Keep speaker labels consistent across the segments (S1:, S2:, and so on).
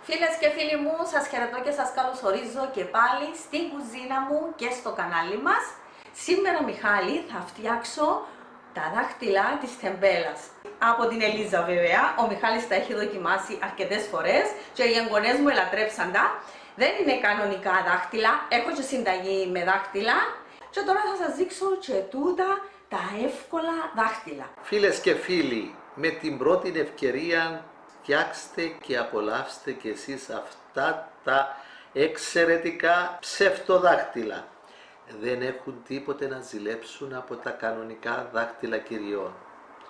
S1: Φίλες και φίλοι μου, σας χαιρετώ και σας καλωσορίζω και πάλι στην κουζίνα μου και στο κανάλι μας. Σήμερα, Μιχάλη, θα φτιάξω τα δάχτυλα της τεμπέλας. Από την Ελίζα βέβαια, ο Μιχάλης τα έχει δοκιμάσει αρκετές φορές και οι εγγονές μου ελατρέψαν τα. Δεν είναι κανονικά δάχτυλα, έχω και συνταγή με δάχτυλα και τώρα θα σας δείξω και τούτα τα εύκολα δάχτυλα.
S2: Φίλες και φίλοι, με την πρώτη ευκαιρία φτιάξτε και απολαύστε και εσείς αυτά τα εξαιρετικά ψευτοδάχτυλα. Δεν έχουν τίποτε να ζηλέψουν από τα κανονικά δάχτυλα κυριών.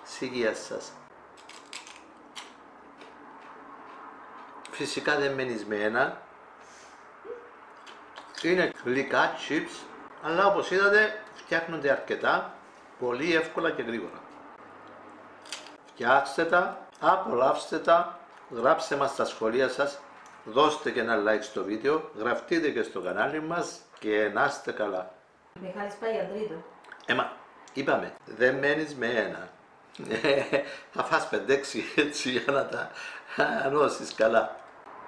S2: Σιγεία σας. Φυσικά δεν μενισμένα. Είναι γλυκά, chips, αλλά όπως είδατε φτιάχνονται αρκετά, πολύ εύκολα και γρήγορα. Φτιάξτε τα, απολαύστε τα, γράψτε μας στα σχόλια σας, δώστε και ένα like στο βίντεο, γραφτείτε και στο κανάλι μας και να είστε καλά.
S1: Μιχάλης πάει για τρίτο.
S2: Είπαμε, δεν μένεις με ένα. Θα φας 5-6 έτσι για να τα ανώσεις καλά.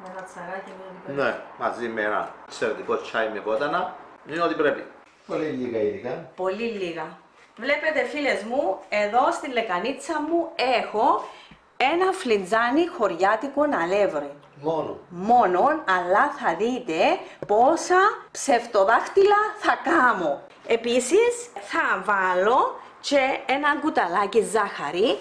S1: Με ένα τσαράκι με ό,τι
S2: Ναι, μαζί με ένα εξαιρετικό τσάι με βότανα, είναι ό,τι πρέπει. Πολύ λίγα υλικά.
S1: Πολύ λίγα. Βλέπετε φίλες μου, εδώ στη λεκανίτσα μου έχω ένα φλιτζάνι χωριάτικο αλεύρι. Μόνον, αλλά θα δείτε πόσα ψευτοδάχτυλα θα κάνω. Επίσης θα βάλω και ένα κουταλάκι ζάχαρη,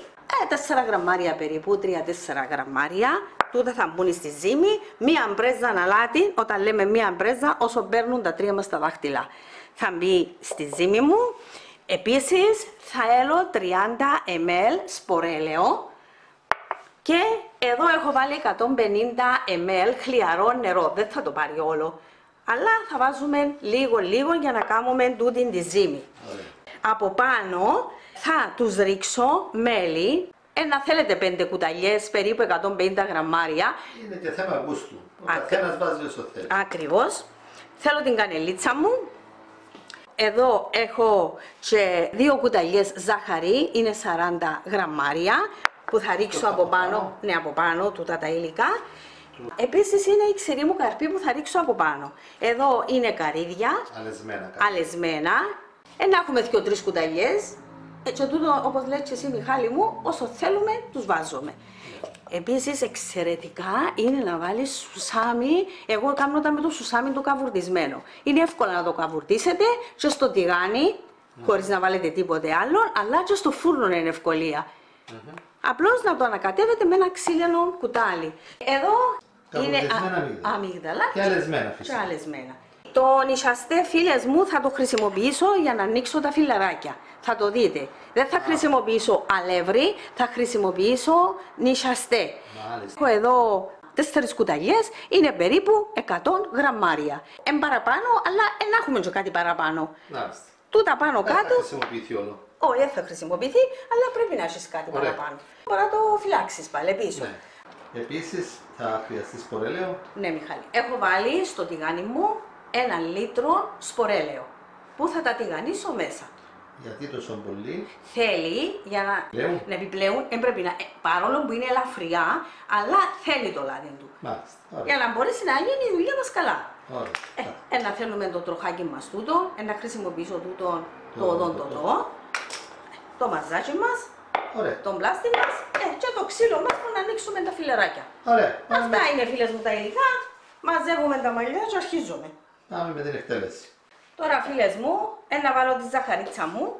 S1: 4 γραμμάρια περίπου, 3-4 γραμμάρια. Τούτα θα μπουν στη ζύμη, μία μπρέζα αλάτι, όταν λέμε μία μπρέζα, όσο παίρνουν τα 3 μας τα δάχτυλα. Θα μπει στη ζύμη μου. Επίσης θέλω 30 ml σπορέλαιο και εδώ έχω βάλει 150 ml χλιαρό νερό. Δεν θα το πάρει όλο, αλλά θα βάζουμε λίγο για να κάνουμε τούτη τη ζύμη. Από πάνω θα τους ρίξω μέλι. Να θέλετε 5 κουταλιές, περίπου 150 γραμμάρια.
S2: Είναι και θέμα γούστου. Ο καθένας βάζει όσο θέλει.
S1: Ακριβώς. Θέλω την κανελίτσα μου. Εδώ έχω και 2 κουταλιές ζάχαρη, είναι 40 γραμμάρια, που θα ρίξω από πάνω. Ναι, από πάνω, τούτα τα υλικά. Επίσης είναι η ξηρή μου καρπή που θα ρίξω από πάνω. Εδώ είναι καρύδια. Αλεσμένα. Να έχουμε 2-3 κουταλιές. Και τούτο, όπως λέει και εσύ Μιχάλη μου, όσο θέλουμε τους βάζουμε. Επίσης εξαιρετικά είναι να βάλεις σουσάμι. Εγώ κάνω τα με το σουσάμι το καβουρδισμένο. Είναι εύκολο να το καβουρδίσετε και στο τηγάνι, χωρίς να βάλετε τίποτε άλλο, αλλά και στο φούρνο είναι ευκολία. Απλώς να το ανακατεύετε με ένα ξύλινο κουτάλι. Εδώ είναι αμύγδαλα
S2: και αλεσμένα φυσικά.
S1: Το νησιαστέ, φίλες μου, θα το χρησιμοποιήσω για να ανοίξω τα φιλαράκια. Θα το δείτε. Δεν θα χρησιμοποιήσω αλεύρι, θα χρησιμοποιήσω νησιαστέ. Έχω εδώ 4 κουταλιές, είναι περίπου 100 γραμμάρια. Παραπάνω, αλλά να έχουμε και κάτι παραπάνω. Τούτα πάνω κάτω.
S2: Δεν θα χρησιμοποιηθεί όλο.
S1: Όχι, δεν θα χρησιμοποιηθεί, αλλά πρέπει να έχεις κάτι παραπάνω. Μπορεί να το φυλάξεις πάλι πίσω.
S2: Ναι. Επίσης θα χρειαστεί σπορέλαιο.
S1: Ναι, Μιχάλη. Έχω βάλει στο τηγάνι μου 1 λίτρο σπορέλαιο που θα τα τηγανίσω μέσα.
S2: Γιατί τόσο πολύ?
S1: Θέλει για να επιπλέον, πρέπει να, παρόλο που είναι ελαφριά, αλλά θέλει το λάδι του. Για να μπορέσει να γίνει η δουλειά μας καλά. Να θέλουμε το τροχάκι μας τούτο, να χρησιμοποιήσω τούτο το οδόντοτο, το μαζάκι μας, τον πλάστη μας και το ξύλο μας που να ανοίξουμε τα φιλεράκια. Αυτά είναι, φίλες μου, τα υλικά. Μαζεύουμε τα μαλλιά και αρχίζουμε.
S2: Πάμε με την εκτέλεση.
S1: Τώρα, φίλες μου, να βάλω τη ζαχαρίτσα μου.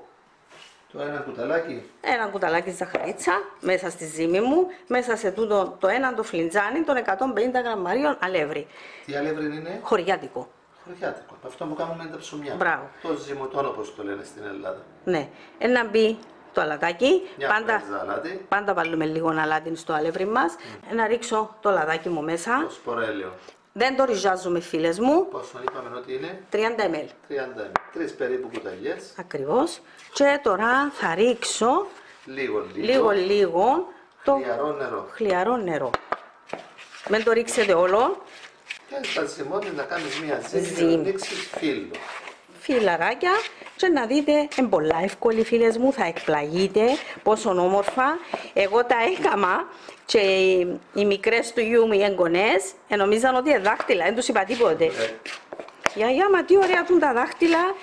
S2: Το ένα κουταλάκι.
S1: Ένα κουταλάκι ζαχαρίτσα μέσα στη ζύμη μου, μέσα σε τούτο το ένα το φλιτζάνι των 150 γραμμαρίων αλεύρι.
S2: Τι αλεύρι είναι?
S1: Χωριάτικο.
S2: Χωριάτικο. Αυτό που κάνουμε με τα ψωμιά.
S1: Μπράβο.
S2: Το ζυμωτόν, όπως το λένε στην Ελλάδα.
S1: Ναι. Να μπει το αλατάκι.
S2: Αλάτι.
S1: Πάντα βάλουμε λίγο αλάτι στο αλεύρι μας. Να ρίξω το λαδάκι μου μέσα.
S2: Το σπορέλαιο.
S1: Δεν το ριζάζουμε, φίλες μου.
S2: Πόσο είπαμε ότι είναι?
S1: 30 ml.
S2: 30 ml. 3 περίπου κουταλιές.
S1: Ακριβώς. Και τώρα θα ρίξω λίγο το χλιαρό νερό. Μην το ρίξετε όλο.
S2: Και στα ζυμώνει να κάνεις μια ζύμη να ρίξεις φύλλο.
S1: φιλαράκια και να δείτε, είναι πολλά εύκολοι φίλες μου, θα εκπλαγείτε πόσο όμορφα. Εγώ τα έκαμα και οι μικρές του γιού μου, οι εγγονές, νομίζαν ότι είναι δάχτυλα, δεν τους είπα τίποτε. Γιαγιά, μα τι ωραία τούν τα δάχτυλα.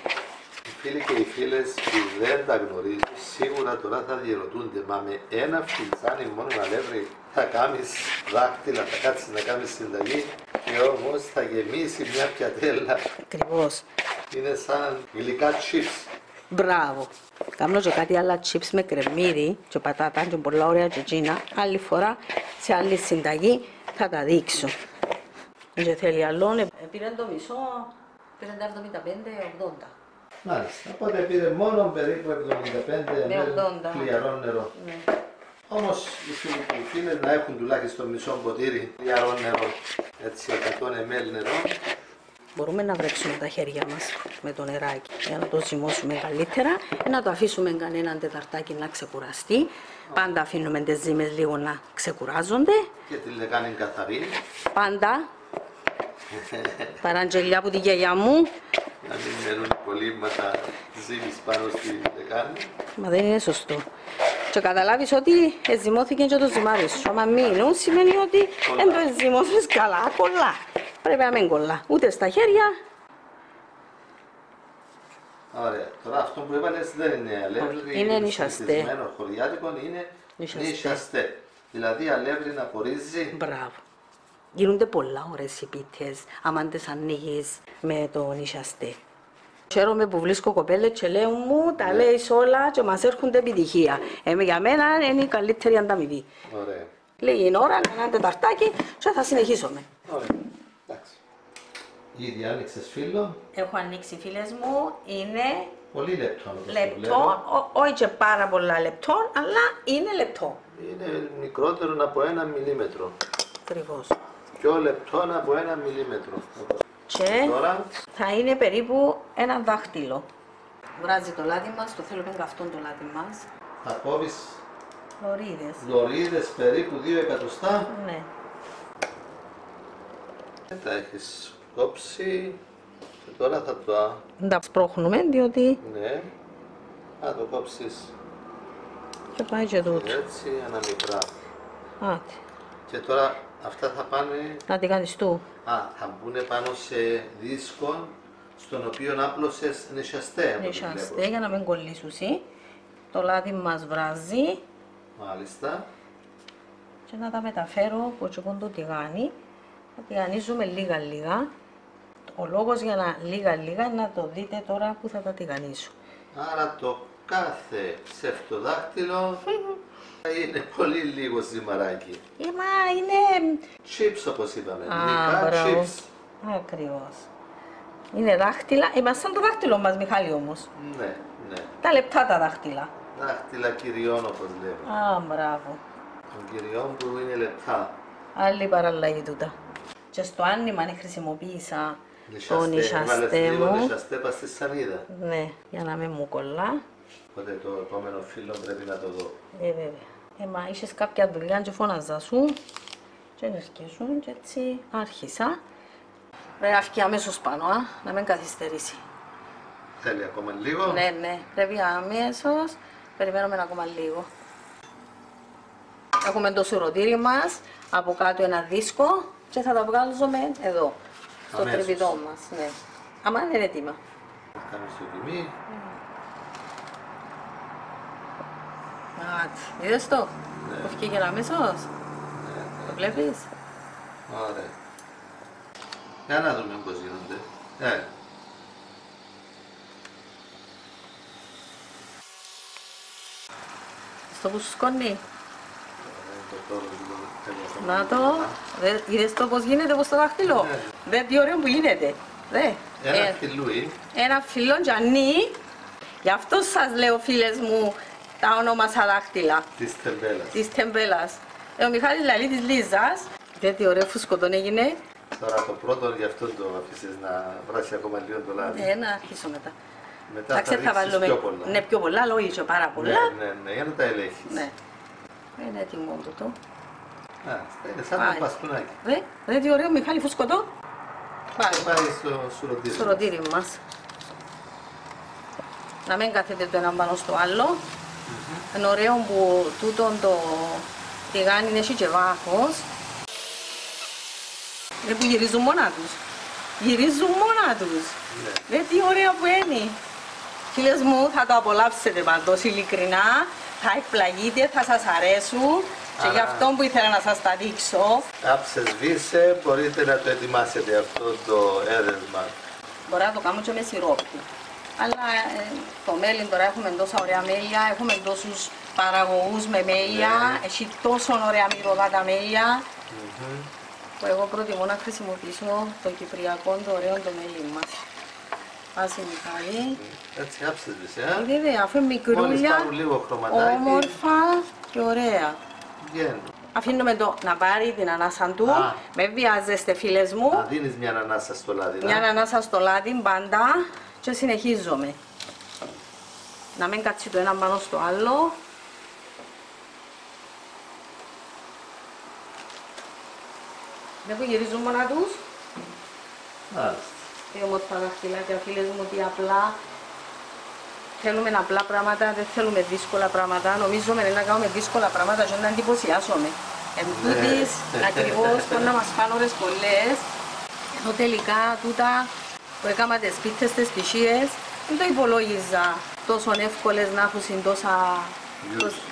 S2: Οι φίλοι και οι φίλες που δεν τα γνωρίζουν, σίγουρα τώρα θα διερωτούνται, μα με ένα φλιτζάνι μόνο αλεύρι θα κάνεις δάχτυλα, θα κάτσεις να κάνεις συνταγή και όμως θα γεμίσει μια πιατέλα.
S1: Ακριβώς.
S2: Είναι σαν γλυκά chips.
S1: Μπράβο. Κάνω και κάτι άλλα chips με κρεμμύδι και πατάτα και πολλά ωραία τσιτσίνα. Άλλη φορά σε άλλη συνταγή θα τα δείξω. Δεν θέλει άλλο. Πήρε το μισό, πήρε τα 75-80.
S2: Μάλιστα, οπότε πήρε μόνο περίπου 75 ml χλιαρό νερό.
S1: Ναι.
S2: Όμως οι φίλοι και οι φίλες να έχουν τουλάχιστον μισό ποτήρι χλιαρό νερό, έτσι 100 ml νερό.
S1: Μπορούμε να βρέξουμε τα χέρια μας με το νεράκι για να το ζυμώσουμε καλύτερα, να το αφήσουμε κανέναν τεταρτάκι να ξεκουραστεί. Πάντα αφήνουμε τις ζύμες λίγο να ξεκουράζονται.
S2: Και τη λεκάνη καθαρή.
S1: Πάντα. Παραγγελιά από τη γιαγιά μου.
S2: Να μην μένουν κολλήματα ζύμης πάνω στη λεκάνη.
S1: Μα δεν είναι σωστό. Και καταλάβεις ότι ζυμώθηκε και το ζυμάρι σου. Άμα μείνουν σημαίνει ότι δεν το ζυμώσεις καλά, κολλά. Πρέπει να μην κολλά, ούτε στα χέρια.
S2: Ωραία. Τώρα αυτό που έβαλες δεν είναι αλεύρι.
S1: Είναι νησιαστέ.
S2: Χωριάτικο είναι νησιαστέ. Δηλαδή αλεύρι να πορίζει.
S1: Μπράβο. Γίνονται πολλά ωραίες οι πίτες, άμα τις ανοίγεις με το νησιαστέ. Χαίρομαι που βρίσκω κοπέλες και λέω μου, τα λέεις όλα και μας έρχονται επιτυχία. Για μένα είναι η καλύτερη ανταμοιβή.
S2: Ωραία.
S1: Λίγη ώρα, ένα τεταρτάκι και θα συνεχίσουμε.
S2: Ωραία. Εντάξει. Ήδη άνοιξες φύλλο.
S1: Έχω ανοίξει φίλες μου, είναι
S2: Πολύ λεπτό.
S1: λεπτό, όχι και πάρα πολλά λεπτό, αλλά είναι λεπτό.
S2: Είναι μικρότερο από 1 μιλίμετρο.
S1: Ακριβώς.
S2: Πιο λεπτό από 1 μιλίμετρο.
S1: Και
S2: Τώρα
S1: θα είναι περίπου ένα δάχτυλο. Βράζει το λάδι μας, το θέλουμε καυτόν το λάδι μας.
S2: θα κόβεις
S1: Λωρίδες.
S2: λωρίδες περίπου 2 εκατοστά.
S1: Ναι.
S2: Τα έχεις κόψει και τώρα θα το...
S1: Δεν τα σπρώχνουμε διότι
S2: Ναι, θα το κόψεις
S1: και πάει και τούτο.
S2: έτσι αναμικρά.
S1: Άτε.
S2: Και τώρα αυτά θα πάνε...
S1: Να την κάνεις του.
S2: θα μπουν πάνω σε δίσκο στον οποίο άπλωσες νησιαστέ.
S1: Νησιαστέ για να μην κολλήσουν. Το λάδι μας βράζει
S2: Μάλιστα.
S1: και να τα μεταφέρω από τσοκόν το τηγάνι. Θα τηγανίζουμε λίγα λίγα. Ο λόγος για να λίγα λίγα είναι να το δείτε τώρα που θα τα τηγανίσω.
S2: Άρα το κάθε ψευτοδάχτυλο είναι πολύ λίγο ζυμαράκι.
S1: Μα είναι...
S2: Chips όπως είπαμε.
S1: Α, μπράβο.
S2: Chips.
S1: Ακριβώς. Είναι δάχτυλα. Είμαστε σαν το δάχτυλο μας, Μιχάλη, όμως.
S2: Ναι, ναι.
S1: Τα λεπτά τα δάχτυλα.
S2: Δάχτυλα κυριών όπως λέμε.
S1: Α, μπράβο.
S2: Των κυριών που είναι λεπτά.
S1: Άλλη παραλλαγή τούτα. Και στο άνοιγμα χρησιμοποίησα το νησιαστέ
S2: Βάλες λίγο
S1: μου.
S2: νησιαστέ πας στη σανίδα.
S1: Ναι, για να μην μου κολλά.
S2: Οπότε το επόμενο φύλλο πρέπει να το δω.
S1: Βέβαια. Μα είχες κάποια δουλειά και φώναζα σου και ενεργήσουν και έτσι άρχισα. Πρέπει να φύγει αμέσως πάνω, να μην καθυστερήσει.
S2: Θέλει ακόμα λίγο.
S1: Ναι, ναι, πρέπει αμέσως. Περιμένουμε ακόμα λίγο. Έχουμε το σουρωτήρι μας, από κάτω ένα δίσκο και θα τα βγάλουμε εδώ, στο
S2: Αμέσως.
S1: τρυπητό μας. Ναι. Άμα είναι έτοιμα.
S2: Κάνεις το τιμή.
S1: Είδες το,
S2: Ναι.
S1: που βγήκε αμέσως, το βλέπεις.
S2: Ωραία. Για να δούμε πώς γίνονται.
S1: Στο που σου σκόνει.
S2: Το τώρα λίγο θέλω
S1: Να το, είδες το πώς γίνεται, πώς το δάχτυλο.
S2: Ναι.
S1: Δε τι ωραίο που γίνεται. Δε.
S2: ένα φιλούι.
S1: Ένα φιλόν τζανί. Γι' αυτό σας λέω φίλες μου τα ονόμασα δάχτυλα
S2: Της τεμπέλας.
S1: της τεμπέλας. Ο Μιχάλης λαλεί της Λίζας. Δε τι ωραίο φουσκωτόν έγινε.
S2: Τώρα το πρώτο γι' αυτό το αφήσεις να βράσει ακόμα λίγο το λάδι.
S1: Να αρχίσω μετά.
S2: Μετά θα
S1: Θα
S2: ρίξεις
S1: βάλουμε
S2: πιο πολλά.
S1: ναι, πιο πολλά, λόγω και πάρα πολλά.
S2: Ναι, για να τα ελέγχεις.
S1: Ναι. Είναι έτοιμο τούτο.
S2: Είναι σαν
S1: Πάει.
S2: το πασπουνάκι.
S1: Δε τι ωραίο Μιχάλη φουσκωτό. Πάει.
S2: Πάει στο σουρωτήρι.
S1: Στο ρωτήρι μας. να μην κάθεται το ένα πάνω στο άλλο. Είναι ωραίο που τούτο το τηγάνι έχει και βάθος. Δεν που γυρίζουν μόνα τους. Γυρίζουν μόνα τους. Ναι. Τι ωραία που είναι. Φίλες μου, θα το απολαύσετε παντός ειλικρινά. Θα εκπλαγείτε, θα σας αρέσουν. Και γι' αυτό που ήθελα να σας τα δείξω.
S2: Άψε σβήσε, μπορείτε να το ετοιμάσετε αυτό το έδεσμα.
S1: Μπορεί να το κάνω και με σιρόπι. Αλλά το μέλι τώρα έχουμε τόσα ωραία μέλια, έχουμε τόσους παραγωγούς με μέλια, έχει τόσο ωραία μυρωδάτα μέλια. Που εγώ προτιμώ να χρησιμοποιήσω το κυπριακό, το ωραίο το μέλι μας. Άσε Μιχάλη.
S2: Έτσι άψε σβήσε,
S1: Βέβαια, αφού είναι μικρούλια, όμορφα και ωραία. Αφήνουμε το να πάρει την ανάσα του, με βιάζεστε φίλες μου.
S2: Να δίνεις μια ανάσα στο λάδι.
S1: Μια ανάσα στο λάδι πάντα και συνεχίζομαι. Να μην κάτσει το ένα πάνω στο άλλο. Δεν που γυρίζουν μόνα τους. Τι όμορφα δαχτυλάκια φίλες μου, τι απλά. Θέλουμε απλά πράγματα, δεν θέλουμε δύσκολα πράγματα. Νομίζουμε να κάνουμε δύσκολα πράγματα και να εντυπωσιάσουμε. Εν τούτης, ακριβώς, μπορεί να μας φάνε ώρες πολλές. Ενώ τελικά τούτα που έκανα τις πίτσες, τις πισίες, δεν το υπολόγιζα τόσο εύκολες να έχουν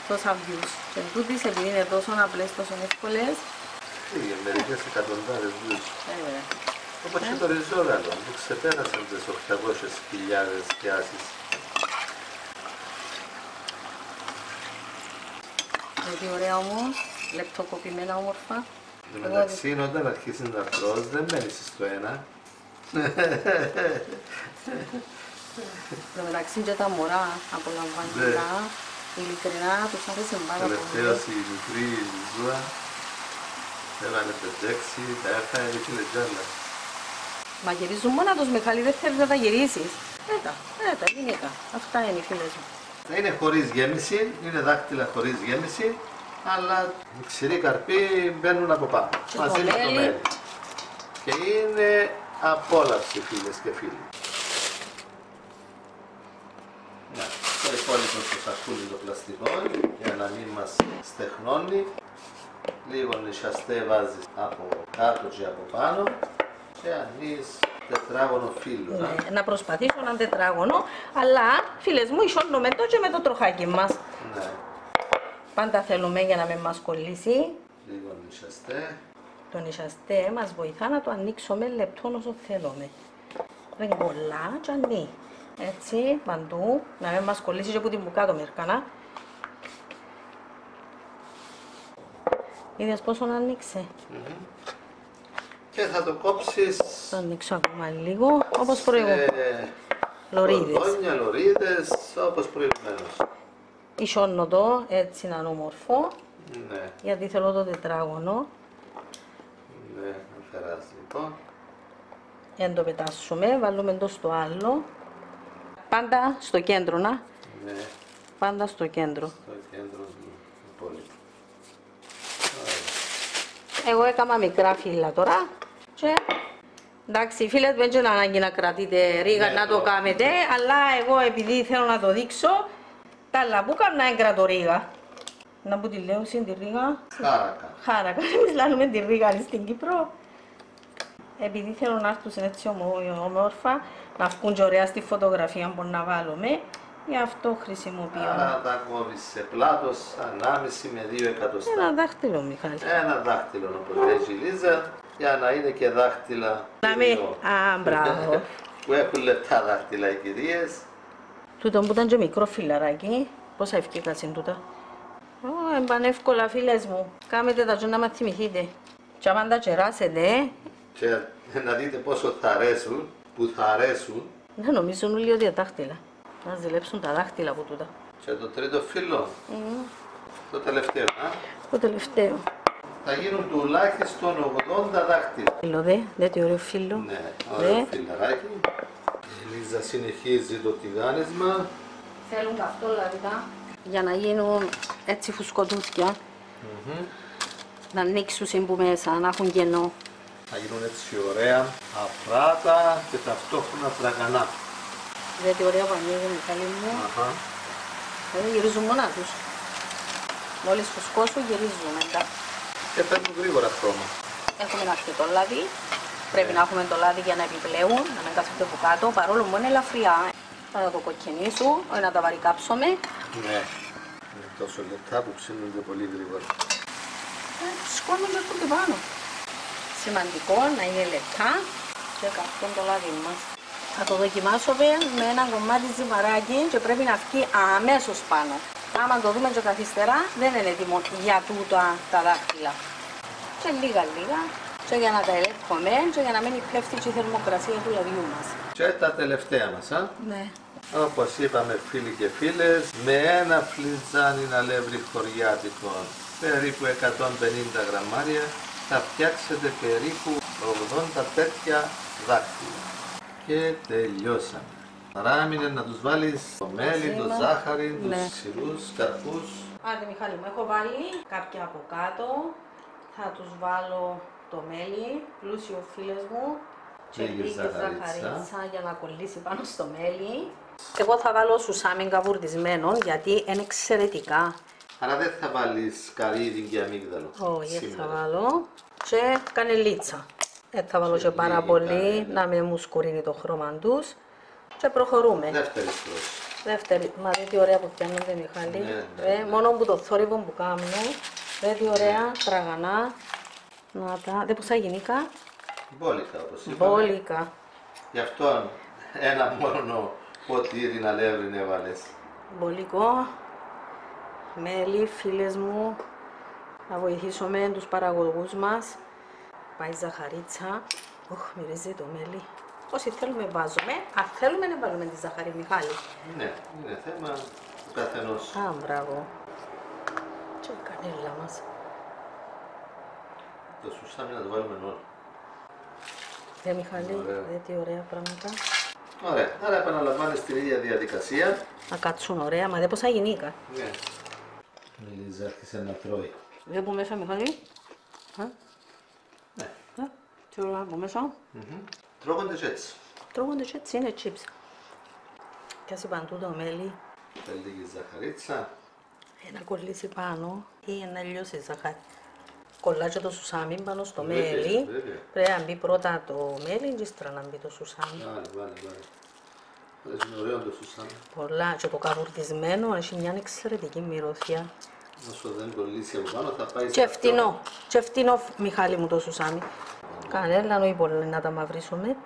S1: τόσα views. Και εν τούτης, επειδή είναι τόσο απλές, τόσο εύκολες.
S2: Για μερικές εκατοντάδες views. Όπως και το ριζόγαλο, που ξεπέρασαν τις 800.000 πιάσεις.
S1: Τι ωραία όμως, λεπτοκοπημένα όμορφα.
S2: Μεταξύ, όταν αρχίσεις να τρως, δεν μένεις στο ένα.
S1: Εν μεταξύ και τα μωρά απολαμβάνουν, ειλικρινά τους άρεσε πάρα πολύ.
S2: Τελευταίως η μικρή Ζούα έβαλε πεντέξι, τα έφαγε και λετζάλα.
S1: Μα γυρίζουν μόνα τους, Μιχάλη, δεν θέλεις να τα γυρίσεις. Έτα, γυναίκα. Αυτά είναι οι φίλες μου.
S2: Θα είναι χωρίς γέμιση, είναι δάκτυλα χωρίς γέμιση, αλλά οι ξηροί καρποί μπαίνουν από πάνω. Μαζί με το μέλι. Και είναι απόλαυση, φίλες και φίλοι. Το υπόλοιπο στο σακούλι το πλαστικό, για να μην μας στεχνώνει. Λίγο νησιαστέ βάζεις από κάτω και από πάνω και ανοίγεις τετράγωνο φύλλο.
S1: Ναι, να προσπαθήσω έναν τετράγωνο, αλλά φίλες μου, ισώνουμε το και με το τροχάκι μας.
S2: Ναι.
S1: Πάντα θέλουμε για να μην μας κολλήσει.
S2: Λίγο νησιαστέ.
S1: Το νησιαστέ μας βοηθά να το ανοίξουμε λεπτό όσο θέλουμε. Δεν κολλά και ανοίγει. Έτσι, παντού, να μην μας κολλήσει και από την μπουκάτο μερκανά. Είδες πόσο να ανοίξει.
S2: Και θα το κόψεις.
S1: Θα ανοίξω ακόμα λίγο, όπως προηγούμενος. Λωρίδες.
S2: Κορδόνια, λωρίδες, όπως προηγουμένως.
S1: Ισώνω το, έτσι να είναι όμορφο.
S2: Ναι.
S1: Γιατί θέλω το τετράγωνο.
S2: Ναι, να περάσει λοιπόν.
S1: Εν το πετάσουμε, βάλουμε το στο άλλο. Πάντα στο κέντρο, να.
S2: Ναι.
S1: Πάντα στο κέντρο.
S2: Στο κέντρο του υπόλοιπου.
S1: Εγώ έκανα μικρά φύλλα τώρα. Και εντάξει, φίλες, δεν είναι ανάγκη να κρατείτε ρίγα να το κάνετε, αλλά εγώ επειδή θέλω να το δείξω, τα άλλα που κάνω να έγκρατω ρίγα. Να που τη λέω, είναι τη ρίγα.
S2: Χάρακα.
S1: Χάρακα, εμείς λάλλουμε τη ρίγα στην Κύπρο. Επειδή θέλω να έρθουν έτσι όμορφα, να βγουν και ωραία στη φωτογραφία που να βάλουμε, γι' αυτό χρησιμοποιώ.
S2: Άρα τα κόβεις σε πλάτος 1,5 με 2 εκατοστά.
S1: Ένα δάχτυλο, Μιχάλη.
S2: Ένα δάχτυλο, όπως λέει η Λίζα, για να είναι και δάχτυλα.
S1: Να μην. Α, μπράβο.
S2: Που έχουν λεπτά δάχτυλα οι κυρίες.
S1: Τούτο που ήταν και μικρό φιλαράκι, πόσα ευκήκα είναι τούτα. Εμπανεύκολα, φίλες μου. Κάμετε τα και να μας θυμηθείτε. Και άμα τα κεράσετε,
S2: Και να δείτε πόσο θα αρέσουν, που θα αρέσουν.
S1: να νομίζουν όλοι ότι είναι δάχτυλα. Να ζηλέψουν τα δάχτυλα από τούτα.
S2: Και το τρίτο φύλλο, το τελευταίο,
S1: Το τελευταίο.
S2: θα γίνουν τουλάχιστον 80 δάχτυλα.
S1: Φίλο δε τι ωραίο φίλο.
S2: Ναι, ωραίο φιλαράκι. Η Λίζα συνεχίζει το τηγάνισμα.
S1: Θέλουν καυτόλαδα για να γίνουν έτσι φουσκωτούθια. Να ανοίξουν συμπού μέσα, να έχουν κενό.
S2: Θα γίνουν έτσι ωραία, αφράτα και ταυτόχρονα τραγανά.
S1: Δεν τι ωραία που ανοίγουν, Μιχάλη μου. Δεν γυρίζουν μόνα τους. Μόλις φουσκώσουν γυρίζουν μετά.
S2: Και παίρνουν γρήγορα χρώμα.
S1: Έχουμε ένα αρκετό λάδι. Πρέπει να έχουμε το λάδι για να επιπλέουν, να μην κάθονται από κάτω, παρόλο που είναι ελαφριά. Θα το κοκκινήσω, να τα βαρικάψουμε.
S2: Ναι, είναι τόσο λεπτά που ψήνονται πολύ γρήγορα.
S1: Σκόνουμε και έρχονται πάνω. Σημαντικό να είναι λεπτά και καυτόν το λάδι μας. Θα το δοκιμάσουμε με ένα κομμάτι ζυμαράκι και πρέπει να βγει αμέσως πάνω. Άμα το δούμε και καθυστερά, δεν είναι έτοιμο για τούτα τα δάχτυλα. Και λίγα και για να τα ελέγχουμε και για να μην πέφτει και η θερμοκρασία του λαδιού μας.
S2: Και τα τελευταία μας,
S1: Ναι.
S2: Όπως είπαμε φίλοι και φίλες, με ένα φλιτζάνι αλεύρι χωριάτικο, περίπου 150 γραμμάρια, θα φτιάξετε περίπου 80 τέτοια δάχτυλα. Και τελειώσαμε. Άρα έμεινε να τους βάλεις το μέλι, το ζάχαρη, τους σιρούς, καρπούς.
S1: Άντε Μιχάλη μου, έχω βάλει κάποια από κάτω. Θα τους βάλω το μέλι, πλούσιο φίλες μου. Και λίγη ζαχαρίτσα για να κολλήσει πάνω στο μέλι. Εγώ θα βάλω σουσάμι καβουρδισμένο γιατί είναι εξαιρετικά.
S2: Άρα δεν θα βάλεις καρύδι και αμύγδαλο.
S1: Όχι, θα βάλω και κανελίτσα. Θα βάλω και πάρα πολύ να με μου σκουρίνει το χρώμα τους. Και προχωρούμε.
S2: Δεύτερη στρώση.
S1: Δεύτερη. Μα δεν τι ωραία που πιάνονται Μιχάλη.
S2: Ναι.
S1: Μόνο που το θόρυβο που κάνω. Δεν τι ωραία, τραγανά. Να τα... Δεν πόσα γυναίκα.
S2: Μπόλικα όπως είπαμε.
S1: Μπόλικα.
S2: Γι' αυτό ένα μόνο ποτήρι αλεύρι έβαλες.
S1: Μπολικό. Μέλι, φίλες μου. Θα βοηθήσουμε τους παραγωγούς μας. Πάει ζαχαρίτσα. Μυρίζει το μέλι. Όσοι θέλουμε βάζουμε, αν θέλουμε να βάλουμε τη ζάχαρη, Μιχάλη.
S2: Ναι, είναι θέμα του καθενός.
S1: Μπράβο. Και η κανέλα μας.
S2: Το σουσάμι να το βάλουμε όλο.
S1: Μιχάλη, δε τι ωραία πράγματα.
S2: Ωραία, άρα επαναλαμβάνεις την ίδια διαδικασία.
S1: Να κάτσουν ωραία, μα δεν πόσα γυναίκα.
S2: Ναι. Η Λίζα άρχισε να τρώει.
S1: Δεν που μέσα, Μιχάλη.
S2: Ναι.
S1: Τι ωραία που μέσα.
S2: Τρώγονται και έτσι.
S1: Τρώγονται και έτσι, είναι chips. Και ας παντού το μέλι.
S2: Και λίγη ζαχαρίτσα.
S1: Να κολλήσει πάνω ή να λιώσει η ζαχάρι. Κολλά και το σουσάμι πάνω στο
S2: Βέβαια,
S1: μέλι.
S2: βέβαια.
S1: Πρέπει να μπει πρώτα το μέλι και ύστερα να μπει το σουσάμι.
S2: Βάλε. Είναι ωραίο το σουσάμι.
S1: Πολλά και το καβουρδισμένο έχει μια εξαιρετική μυρωδιά.
S2: Όσο δεν κολλήσει από πάνω θα πάει
S1: Και φτηνό. Και φτηνό, Μιχάλη μου, το σουσάμι. Κανέλα, όχι πολύ να τα μαυρίσουμε.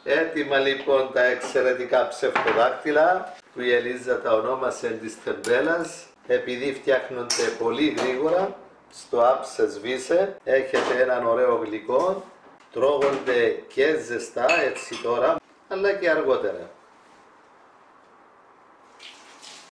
S2: Έτοιμα λοιπόν τα εξαιρετικά ψευτοδάκτυλα που η Ελίζα τα ονόμασε της τεμπέλας. Επειδή φτιάχνονται πολύ γρήγορα, στο άψε σβήσε, έχετε έναν ωραίο γλυκό, τρώγονται και ζεστά έτσι τώρα, αλλά και αργότερα.